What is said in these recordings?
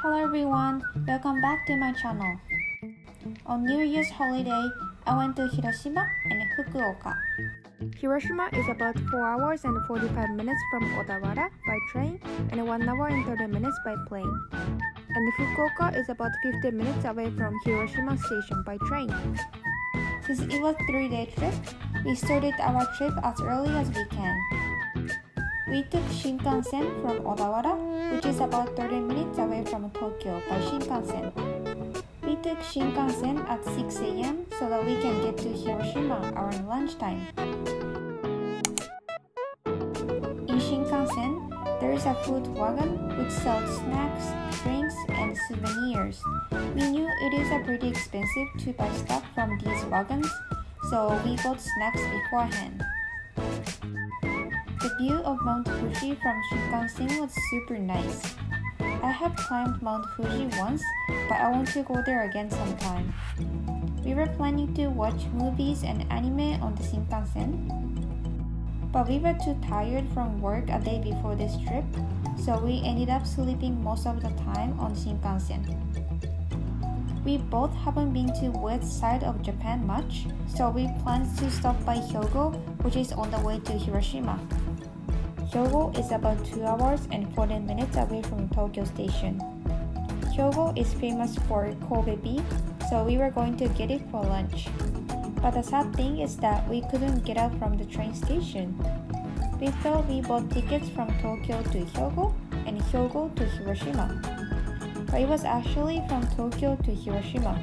Hello everyone, welcome back to my channel. On New Year's holiday, I went to Hiroshima and Fukuoka. Hiroshima is about 4 hours and 45 minutes from Odawara by train and 1 hour and 30 minutes by plane. And Fukuoka is about 15 minutes away from Hiroshima station by train. Since it was a 3-day trip, we started our trip as early as we can. We took Shinkansen from Odawara, which is about 30 minutes away from Tokyo by Shinkansen. We took Shinkansen at 6 a.m. so that we can get to Hiroshima around lunchtime. In Shinkansen, there is a food wagon which sells snacks, drinks, and souvenirs. We knew it is pretty expensive to buy stuff from these wagons, so we bought snacks beforehand. The view of Mount Fuji from Shinkansen was super nice. I have climbed Mount Fuji once, but I want to go there again sometime. We were planning to watch movies and anime on the Shinkansen, but we were too tired from work a day before this trip, so we ended up sleeping most of the time on Shinkansen. We both haven't been to west side of Japan much, so we planned to stop by Hyogo, which is on the way to Hiroshima. Hyogo is about 2 hours and 40 minutes away from Tokyo Station. Hyogo is famous for Kobe beef, so we were going to get it for lunch. But the sad thing is that we couldn't get out from the train station. We thought we bought tickets from Tokyo to Hyogo and Hyogo to Hiroshima. But it was actually from Tokyo to Hiroshima.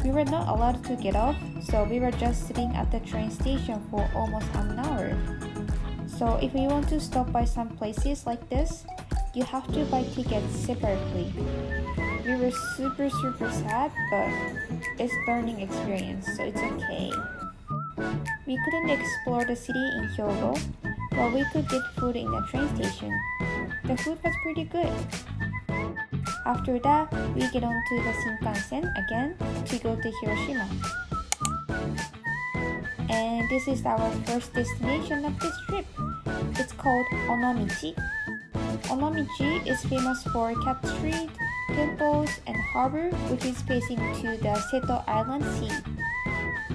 We were not allowed to get off, so we were just sitting at the train station for almost an hour. So if you want to stop by some places like this, you have to buy tickets separately. We were super sad, but it's a learning experience, so it's okay. We couldn't explore the city in Hyogo, but we could get food in the train station. The food was pretty good. After that, we get onto the Shinkansen again to go to Hiroshima. And this is our first destination of this trip. It's called Onomichi. Onomichi is famous for Cat Street, temples, and harbor, which is facing to the Seto Island Sea.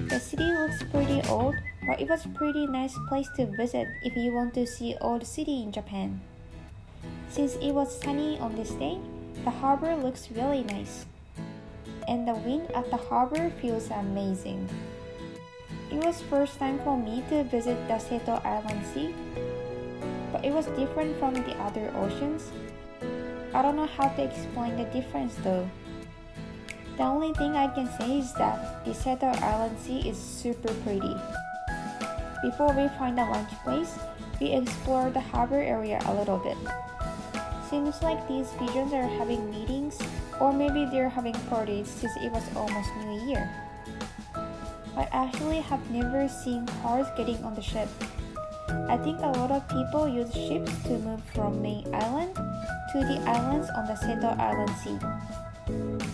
The city looks pretty old, but it was a pretty nice place to visit if you want to see old city in Japan. Since it was sunny on this day, the harbor looks really nice. And the wind at the harbor feels amazing. It was first time for me to visit the Seto Island Sea, but it was different from the other oceans. I don't know how to explain the difference though. The only thing I can say is that the Seto Island Sea is super pretty. Before we find a lunch place, we explored the harbor area a little bit. Seems like these pigeons are having meetings, or maybe they're having parties since it was almost New Year. I actually have never seen cars getting on the ship. I think a lot of people use ships to move from main island to the islands on the Seto Island Sea.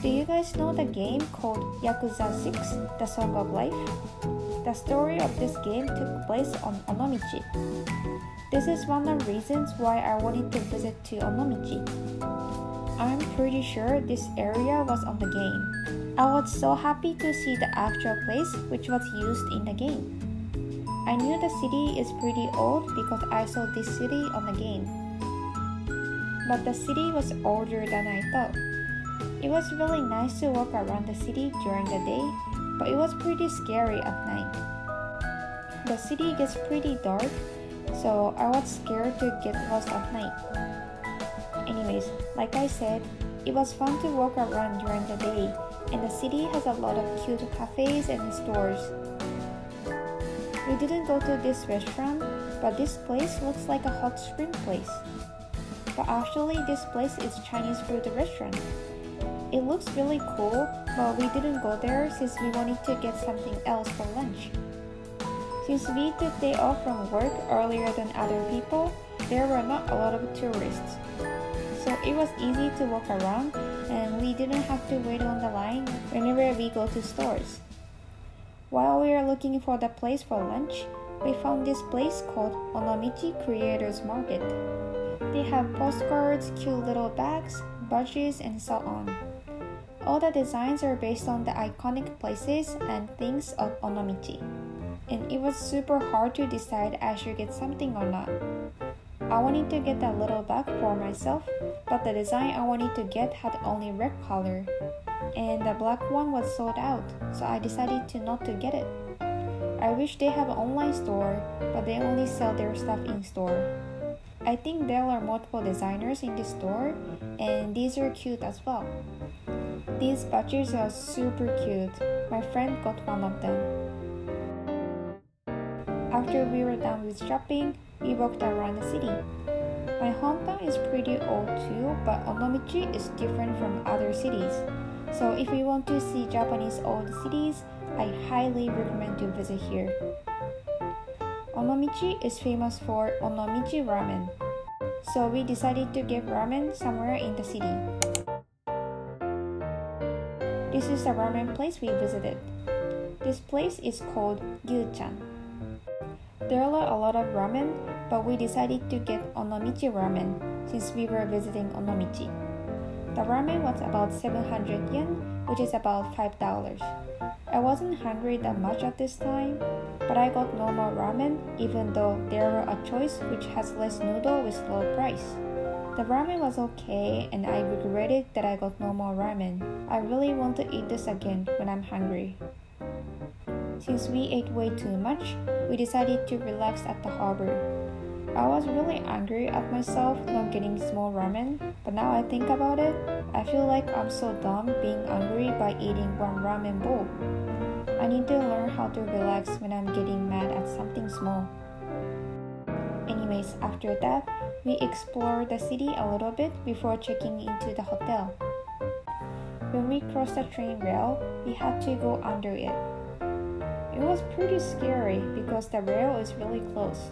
Do you guys know the game called Yakuza 6, The Song of Life? The story of this game took place on Onomichi. This is one of the reasons why I wanted to visit to Onomichi. I'm pretty sure this area was on the game. I was so happy to see the actual place which was used in the game. I knew the city is pretty old because I saw this city on the game. But the city was older than I thought. It was really nice to walk around the city during the day, but it was pretty scary at night. The city gets pretty dark, so I was scared to get lost at night. Anyways, like I said, it was fun to walk around during the day, and the city has a lot of cute cafes and stores. We didn't go to this restaurant, but this place looks like a hot spring place. But actually this place is Chinese food restaurant. It looks really cool, but we didn't go there since we wanted to get something else for lunch. Since we took day off from work earlier than other people, there were not a lot of tourists. So it was easy to walk around and we didn't have to wait on the line whenever we go to stores. While we were looking for the place for lunch, we found this place called Onomichi Creators Market. They have postcards, cute little bags, budgies, and so on. All the designs are based on the iconic places and things of Onomichi. And it was super hard to decide I should get something or not. I wanted to get a little bag for myself, but the design I wanted to get had only red color. And the black one was sold out, so I decided to not to get it. I wish they have an online store, but they only sell their stuff in store. I think there are multiple designers in this store, and these are cute as well. These budgies are super cute. My friend got one of them. After we were done with shopping, we walked around the city. My hometown is pretty old too, but Onomichi is different from other cities. So if you want to see Japanese old cities, I highly recommend to visit here. Onomichi is famous for Onomichi ramen. So we decided to get ramen somewhere in the city. This is the ramen place we visited. This place is called Gyu-chan. There are a lot of ramen, but we decided to get Onomichi ramen since we were visiting Onomichi. The ramen was about 700 yen, which is about $5. I wasn't hungry that much at this time, but I got normal ramen even though there were a choice which has less noodle with low price. The ramen was okay and I regretted that I got normal ramen. I really want to eat this again when I'm hungry. Since we ate way too much, we decided to relax at the harbor. I was really angry at myself not getting small ramen, but now I think about it, I feel like I'm so dumb being angry by eating one ramen bowl. I need to learn how to relax when I'm getting mad at something small. Anyways, after that, we explored the city a little bit before checking into the hotel. When we crossed the train rail, we had to go under it. It was pretty scary because the rail is really close.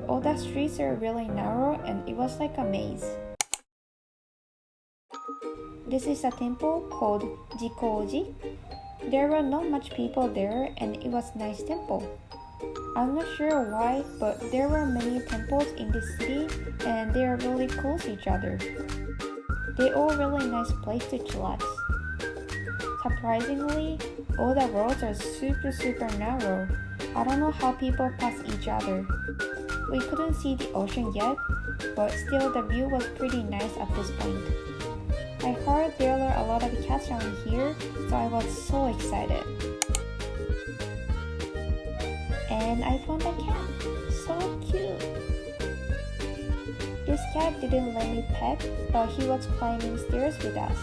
All the streets are really narrow and it was like a maze. This is a temple called Jikoji. There were not much people there and it was a nice temple. I'm not sure why, but there were many temples in this city and they are really close to each other. They all really nice place to chillax. Surprisingly, all the roads are super narrow. I don't know how people pass each other. We couldn't see the ocean yet, but still the view was pretty nice at this point. I heard there are a lot of cats around here, so I was so excited. And I found a cat. So cute. This cat didn't let me pet, but he was climbing stairs with us.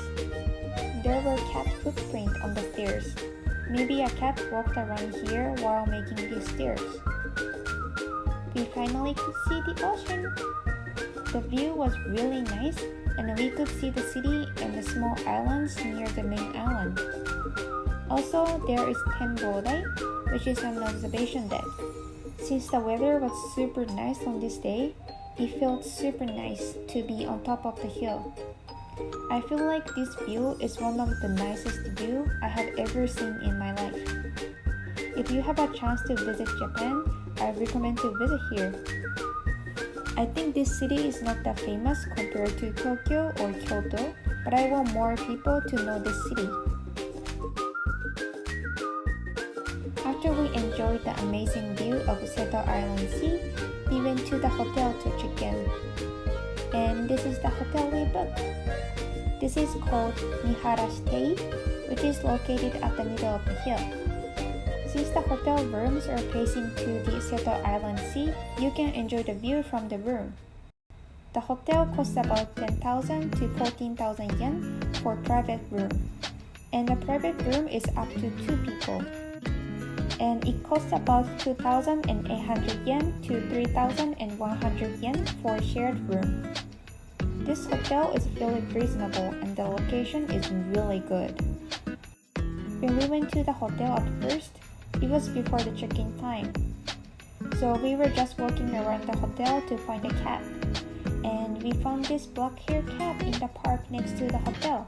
There were cat footprints on the stairs. Maybe a cat walked around here while making these stairs. We finally could see the ocean. The view was really nice and we could see the city and the small islands near the main island. Also, there is Tenbodai, which is an observation deck. Since the weather was super nice on this day, it felt super nice to be on top of the hill. I feel like this view is one of the nicest views I have ever seen in my life. If you have a chance to visit Japan, I recommend to visit here. I think this city is not that famous compared to Tokyo or Kyoto, but I want more people to know this city. After we enjoyed the amazing view of Seto Island Sea, we went to the hotel to check in. And this is the hotel we booked. This is called Mihara Stay, which is located at the middle of the hill. Since the hotel rooms are facing to the Seto Island Sea, you can enjoy the view from the room. The hotel costs about 10,000 to 14,000 yen for private room, and the private room is up to 2 people. And it costs about 2,800 yen to 3,100 yen for a shared room. This hotel is really reasonable and the location is really good. When we went to the hotel at first, it was before the check-in time. So we were just walking around the hotel to find a cat. And we found this black-haired cat in the park next to the hotel.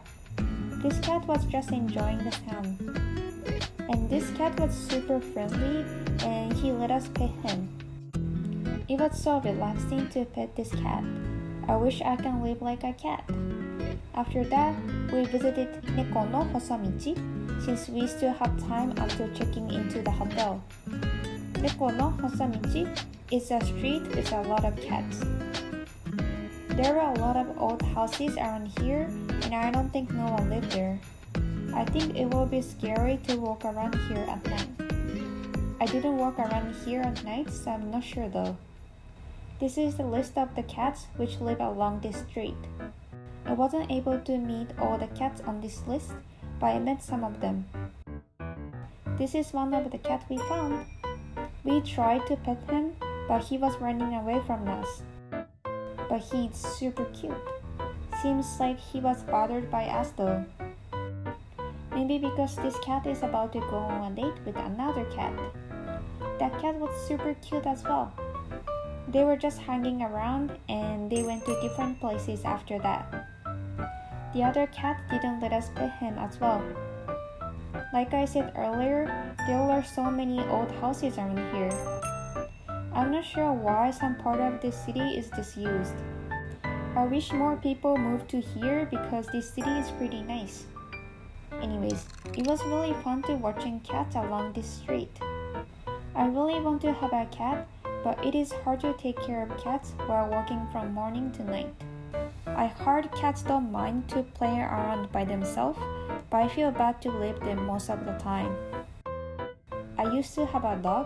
This cat was just enjoying the sun. And this cat was super friendly and he let us pet him. It was so relaxing to pet this cat. I wish I can live like a cat. After that, we visited Neko no Hosomichi since we still have time after checking into the hotel. Neko no Hosomichi is a street with a lot of cats. There are a lot of old houses around here and I don't think no one lived there. I think it will be scary to walk around here at night. I didn't walk around here at night, so I'm not sure though. This is the list of the cats which live along this street. I wasn't able to meet all the cats on this list, but I met some of them. This is one of the cats we found. We tried to pet him, but he was running away from us. But he's super cute. Seems like he was bothered by us though. Maybe because this cat is about to go on a date with another cat. That cat was super cute as well. They were just hanging around and they went to different places after that. The other cat didn't let us pet him as well. Like I said earlier, there are so many old houses around here. I'm not sure why some part of this city is disused. I wish more people moved to here because this city is pretty nice. Anyways, it was really fun to watching cats along this street. I really want to have a cat, but it is hard to take care of cats while working from morning to night. I heard cats don't mind to play around by themselves, but I feel bad to leave them most of the time. I used to have a dog,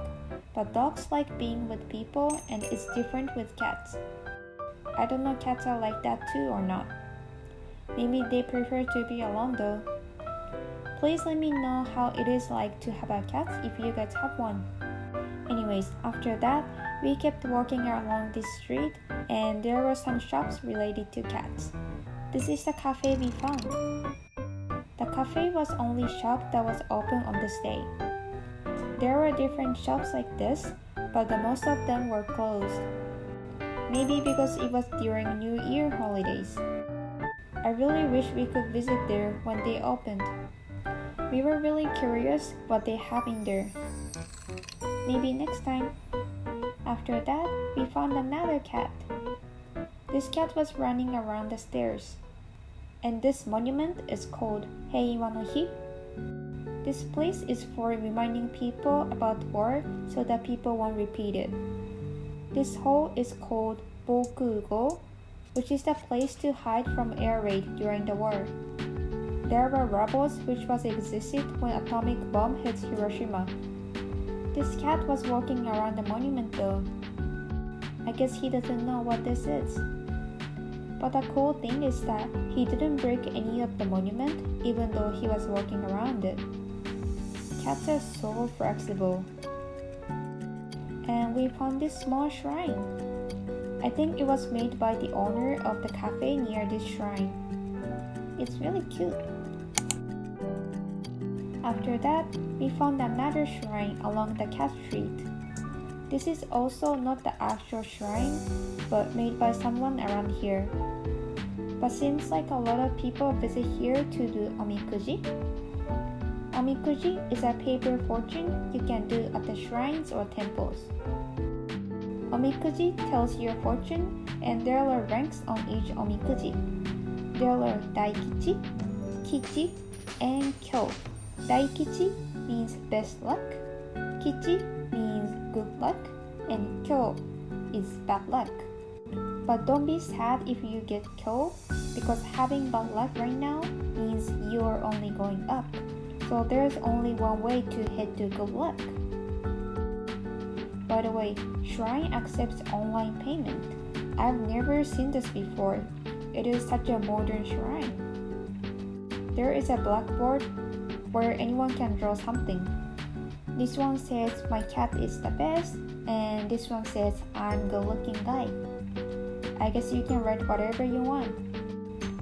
but dogs like being with people and it's different with cats. I don't know if cats are like that too or not. Maybe they prefer to be alone though. Please let me know how it is like to have a cat if you guys have one. Anyways, after that, we kept walking along this street and there were some shops related to cats. This is the cafe we found. The cafe was only shop that was open on this day. There were different shops like this, but the most of them were closed. Maybe because it was during New Year holidays. I really wish we could visit there when they opened. We were really curious what they have in there. Maybe next time. After that, we found another cat. This cat was running around the stairs. And this monument is called Heiwa no Hi. This place is for reminding people about war so that people won't repeat it. This hole is called Bokugo, which is the place to hide from air raid during the war. There were rubbles which was existed when atomic bomb hit Hiroshima. This cat was walking around the monument though. I guess he doesn't know what this is. But the cool thing is that he didn't break any of the monument even though he was walking around it. Cats are so flexible. And we found this small shrine. I think it was made by the owner of the cafe near this shrine. It's really cute. After that, we found another shrine along the cat street. This is also not the actual shrine, but made by someone around here. But seems like a lot of people visit here to do omikuji. Omikuji is a paper fortune you can do at the shrines or temples. Omikuji tells your fortune and there are ranks on each omikuji. There are Daikichi, Kichi, and Kyo. Daikichi means best luck, Kichi means good luck, and Kyo is bad luck. But don't be sad if you get Kyo, because having bad luck right now means you are only going up. So there's only one way to head to good luck. By the way, Shrine accepts online payment. I've never seen this before. It is such a modern shrine. There is a blackboard where anyone can draw something. This one says my cat is the best, and this one says I'm good looking guy. I guess you can write whatever you want.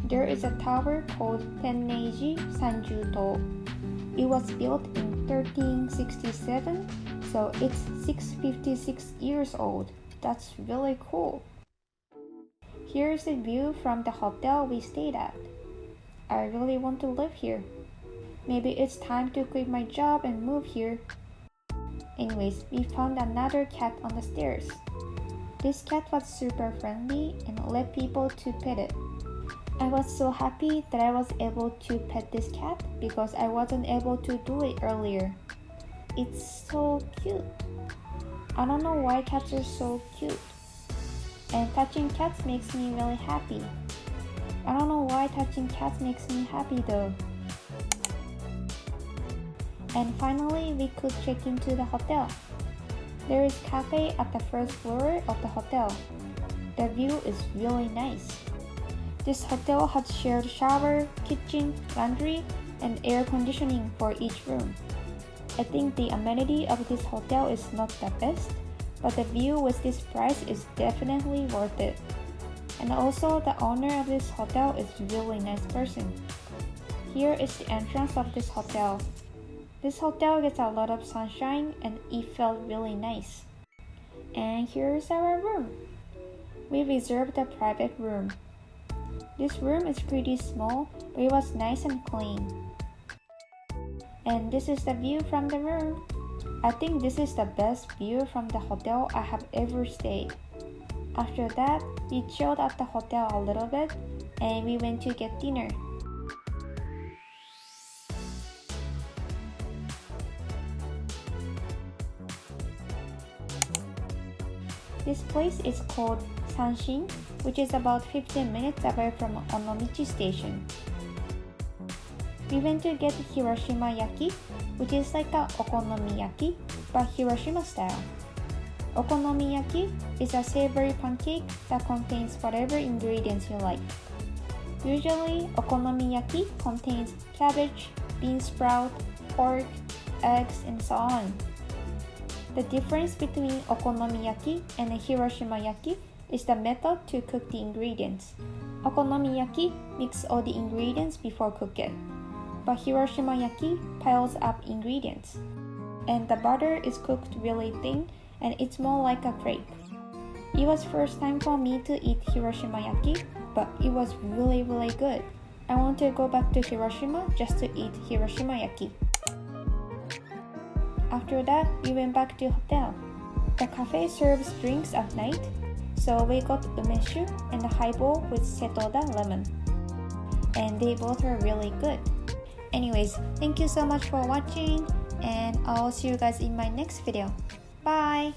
There is a tower called Tenneiji Sanjuto. It was built in 1367, so it's 656 years old. That's really cool. Here's the view from the hotel we stayed at. I really want to live here. Maybe it's time to quit my job and move here. Anyways, we found another cat on the stairs. This cat was super friendly and let people to pet it. I was so happy that I was able to pet this cat because I wasn't able to do it earlier. It's so cute. I don't know why cats are so cute. And touching cats makes me really happy. I don't know why touching cats makes me happy though. And finally, we could check into the hotel. There is cafe at the first floor of the hotel. The view is really nice. This hotel has shared shower, kitchen, laundry, and air conditioning for each room. I think the amenity of this hotel is not the best, but the view with this price is definitely worth it. And also the owner of this hotel is really nice person. Here is the entrance of this hotel. This hotel gets a lot of sunshine and it felt really nice. And here's our room. We reserved a private room. This room is pretty small, but it was nice and clean. And this is the view from the room. I think this is the best view from the hotel I have ever stayed. After that, we chilled at the hotel a little bit and we went to get dinner. This place is called Sanshin, which is about 15 minutes away from Onomichi Station. We went to get Hiroshima Yaki, which is like a okonomiyaki, but Hiroshima style. Okonomiyaki is a savory pancake that contains whatever ingredients you like. Usually, okonomiyaki contains cabbage, bean sprout, pork, eggs, and so on. The difference between okonomiyaki and a Hiroshima Yaki is the method to cook the ingredients. Okonomiyaki mix all the ingredients before cooking, but Hiroshima Yaki piles up ingredients. And the butter is cooked really thin and it's more like a crepe. It was first time for me to eat Hiroshima Yaki, but it was really good. I want to go back to Hiroshima just to eat Hiroshima Yaki. After that, we went back to hotel. The cafe serves drinks at night, so we got umeshu and a highball with setoda lemon. And they both are really good. Anyways, thank you so much for watching, and I'll see you guys in my next video. Bye!